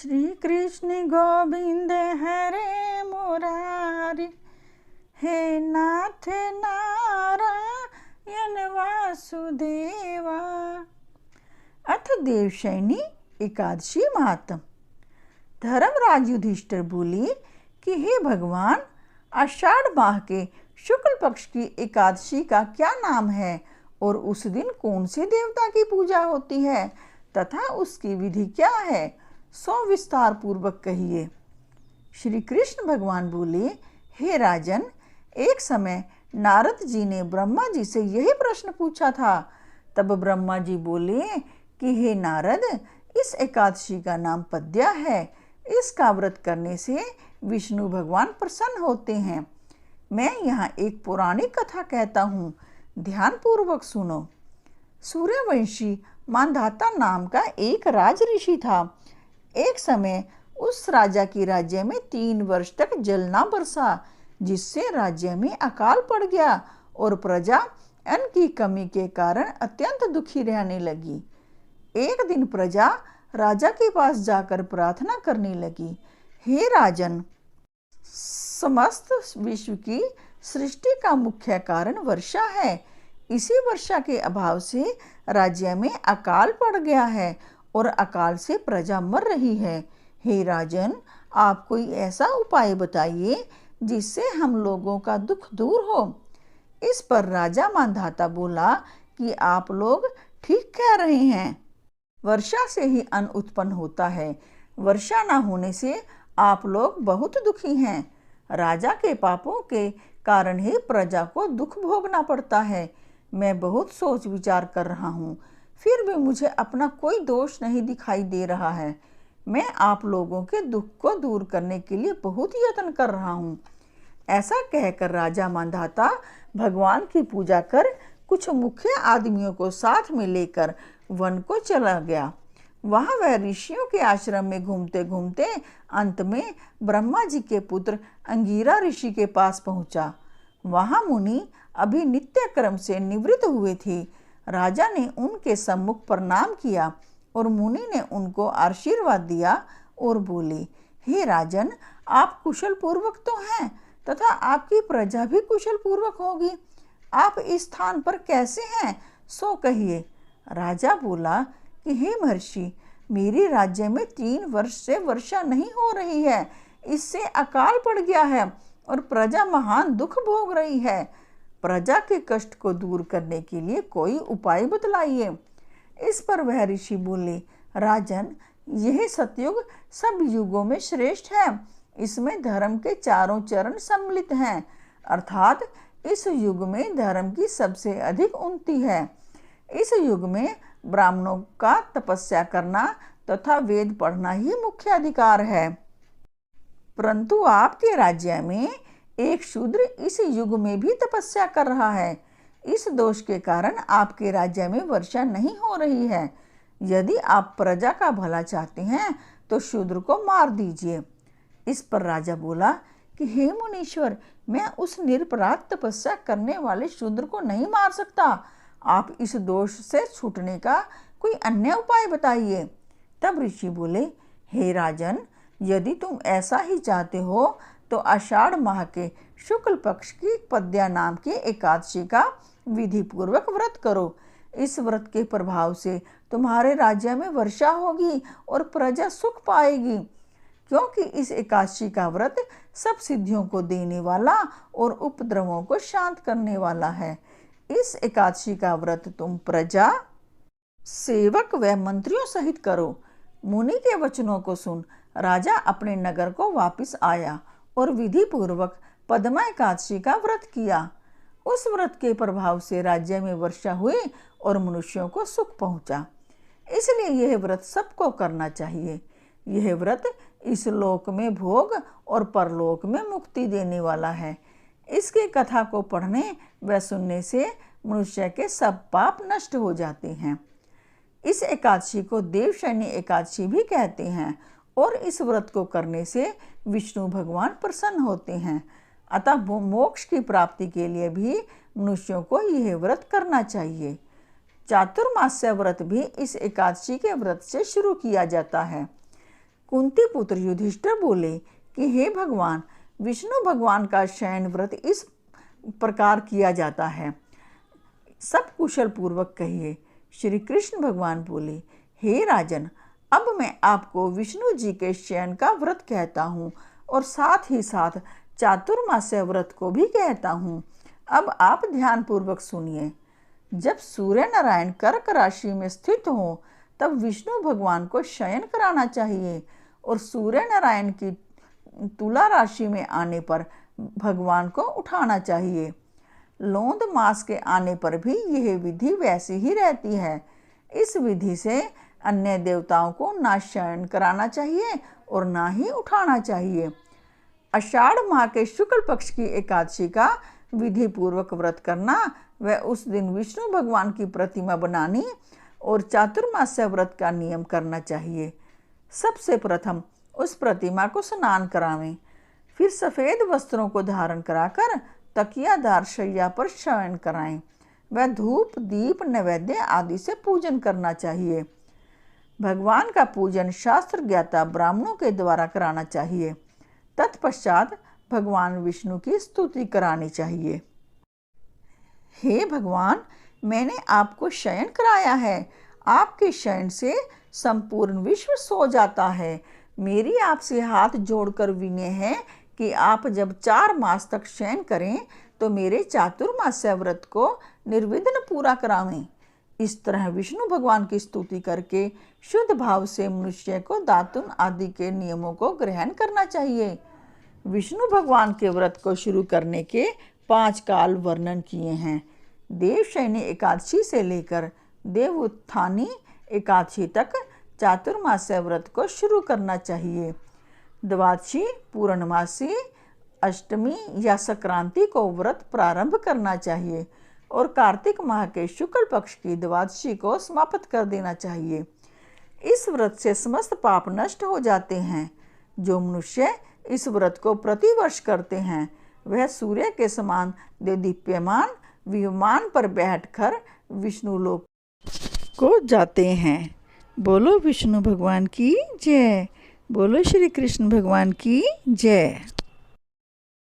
श्री कृष्ण गोविंद हरे मुरारी, हे नाथ नारायण वासुदेवा। अथ देवशयनी एकादशी महात्म। धर्मराज युधिष्ठिर बोले कि हे भगवान, आषाढ़ माह के शुक्ल पक्ष की एकादशी का क्या नाम है और उस दिन कौन से देवता की पूजा होती है तथा उसकी विधि क्या है, सो विस्तार पूर्वक कहिए। श्री कृष्ण भगवान बोले, हे राजन, एक समय नारद जी ने ब्रह्मा जी से यही प्रश्न पूछा था। तब ब्रह्मा जी बोले कि हे नारद, इस एकादशी का नाम पद्या है। इसका व्रत करने से विष्णु भगवान प्रसन्न होते हैं। मैं यहाँ एक पौराणिक कथा कहता हूँ, ध्यान पूर्वक सुनो। सूर्यवंशी मांधाता नाम का एक राज ऋषि था। एक समय उस राजा की राज्य में 3 वर्ष तक जल ना बरसा, जिससे राज्य में अकाल पड़ गया और प्रजा अन्न की कमी के कारण अत्यंत दुखी रहने लगी। एक दिन प्रजा राजा के पास जाकर प्रार्थना करने लगी, हे राजन, समस्त विश्व की सृष्टि का मुख्य कारण वर्षा है। इसी वर्षा के अभाव से राज्य में अकाल पड़ गया है और अकाल से प्रजा मर रही है। हे राजन, आप कोई ऐसा उपाय बताइए जिससे हम लोगों का दुख दूर हो। इस पर राजा मांधाता बोला कि आप लोग ठीक कह रहे हैं। वर्षा से ही अन्न उत्पन्न होता है। वर्षा न होने से आप लोग बहुत दुखी हैं। राजा के पापों के कारण ही प्रजा को दुख भोगना पड़ता है। मैं बहुत सोच विचार कर रहा हूँ, फिर भी मुझे अपना कोई दोष नहीं दिखाई दे रहा है। मैं आप लोगों के दुख को दूर करने के लिए बहुत यत्न कर रहा हूँ। ऐसा कहकर राजा मांधाता भगवान की पूजा कर कुछ मुख्य आदमियों को साथ में लेकर वन को चला गया। वहाँ वह ऋषियों के आश्रम में घूमते घूमते अंत में ब्रह्मा जी के पुत्र अंगिरा ऋषि के पास पहुँचा। वहाँ मुनि अभी नित्य कर्म से निवृत्त हुए थे। राजा ने उनके सम्मुख प्रणाम किया और मुनि ने उनको आशीर्वाद दिया और बोले, हे राजन, आप कुशल पूर्वक तो हैं तथा आपकी प्रजा भी कुशल पूर्वक होगी। आप इस स्थान पर कैसे हैं, सो कहिए। राजा बोला कि हे महर्षि, मेरे राज्य में 3 वर्ष से वर्षा नहीं हो रही है। इससे अकाल पड़ गया है और प्रजा महान दुख भोग रही है। प्रजा के कष्ट को दूर करने के लिए कोई उपाय बतलाइए। इस पर वह ऋषि बोले, राजन, यह सतयुग सब युगों में श्रेष्ठ है। इसमें धर्म के चारों चरण सम्मिलित हैं, अर्थात इस युग में धर्म की सबसे अधिक उन्नति है। इस युग में ब्राह्मणों का तपस्या करना तथा वेद पढ़ना ही मुख्य अधिकार है। परंतु आपके राज्य में एक शूद्र इस युग में भी तपस्या कर रहा है। इस दोष के कारण आपके राज्य में वर्षा नहीं हो रही है। यदि आप प्रजा का भला चाहते हैं तो शूद्र को मार दीजिए। इस पर राजा बोला कि हे मुनीश्वर, मैं उस निरपराध तपस्या करने वाले शूद्र को नहीं मार सकता। आप इस दोष से छूटने का कोई अन्य उपाय बताइए। तब ऋषि बोले, हे राजन, यदि तुम ऐसा ही चाहते हो तो आषाढ़ माह के शुक्ल पक्ष की पद्या नाम की एकादशी का विधि पूर्वक व्रत करो। इस व्रत के प्रभाव से तुम्हारे राज्य में वर्षा होगी और प्रजा सुख पाएगी, क्योंकि इस एकादशी का व्रत सब सिद्धियों को देने वाला और उपद्रवों को शांत करने वाला है। इस एकादशी का व्रत तुम प्रजा, सेवक व मंत्रियों सहित करो। मुनि के वचनों को सुन राजा अपने नगर को वापस आया और विधि पूर्वक पद्मा एकादशी का व्रत किया। उस व्रत के प्रभाव से राज्य में वर्षा हुई और मनुष्यों को सुख पहुंचा। इसलिए यह व्रत सबको करना चाहिए। यह व्रत इस लोक में भोग और परलोक में मुक्ति देने वाला है। इसकी कथा को पढ़ने व सुनने से मनुष्य के सब पाप नष्ट हो जाते हैं। इस एकादशी को देवशयनी एकादशी भी कहते हैं और इस व्रत को करने से विष्णु भगवान प्रसन्न होते हैं। अतः मोक्ष की प्राप्ति के लिए भी मनुष्यों को यह व्रत करना चाहिए। चातुर्मास्य व्रत भी इस एकादशी के व्रत से शुरू किया जाता है। कुंती पुत्र युधिष्ठिर बोले कि हे भगवान, विष्णु भगवान का शयन व्रत इस प्रकार किया जाता है, सब कुशल पूर्वक कहिए। श्री कृष्ण भगवान बोले, हे राजन, अब मैं आपको विष्णु जी के शयन का व्रत कहता हूँ और साथ ही साथ चातुर्मास्य व्रत को भी कहता हूँ। अब आप ध्यान पूर्वक सुनिए। जब सूर्य नारायण कर्क राशि में स्थित हो तब विष्णु भगवान को शयन कराना चाहिए और सूर्य नारायण की तुला राशि में आने पर भगवान को उठाना चाहिए। लोंद मास के आने पर भी यह विधि वैसी ही रहती है। इस विधि से अन्य देवताओं को ना शयन कराना चाहिए और ना ही उठाना चाहिए। आषाढ़ माह के शुक्ल पक्ष की एकादशी का विधि पूर्वक व्रत करना व उस दिन विष्णु भगवान की प्रतिमा बनानी और चातुर्मास्य व्रत का नियम करना चाहिए। सबसे प्रथम उस प्रतिमा को स्नान करावें, फिर सफ़ेद वस्त्रों को धारण कराकर तकियादार शैया पर शयन कराएं व धूप दीप नैवेद्य आदि से पूजन करना चाहिए। भगवान का पूजन शास्त्र ज्ञाता ब्राह्मणों के द्वारा कराना चाहिए। तत्पश्चात भगवान विष्णु की स्तुति करानी चाहिए। हे भगवान, मैंने आपको शयन कराया है। आपके शयन से संपूर्ण विश्व सो जाता है। मेरी आपसे हाथ जोड़कर विनय है कि आप जब 4 मास तक शयन करें तो मेरे चातुर्मास्य व्रत को निर्विघ्न पूरा करावें। इस तरह विष्णु भगवान की स्तुति करके शुद्ध भाव से मनुष्य को दातुन आदि के नियमों को ग्रहण करना चाहिए। विष्णु भगवान के व्रत को शुरू करने के 5 काल वर्णन किए हैं। देवशयनी एकादशी से लेकर देवउत्थानी एकादशी तक चातुर्मास्य व्रत को शुरू करना चाहिए। द्वादशी, पूर्णमासी, अष्टमी या संक्रांति को व्रत प्रारंभ करना चाहिए और कार्तिक माह के शुक्ल पक्ष की द्वादशी को समाप्त कर देना चाहिए। इस व्रत से समस्त पाप नष्ट हो जाते हैं। जो मनुष्य इस व्रत को प्रतिवर्ष करते हैं वह सूर्य के समान दीप्यमान विमान पर बैठकर विष्णु लोक को जाते हैं। बोलो विष्णु भगवान की जय। बोलो श्री कृष्ण भगवान की जय।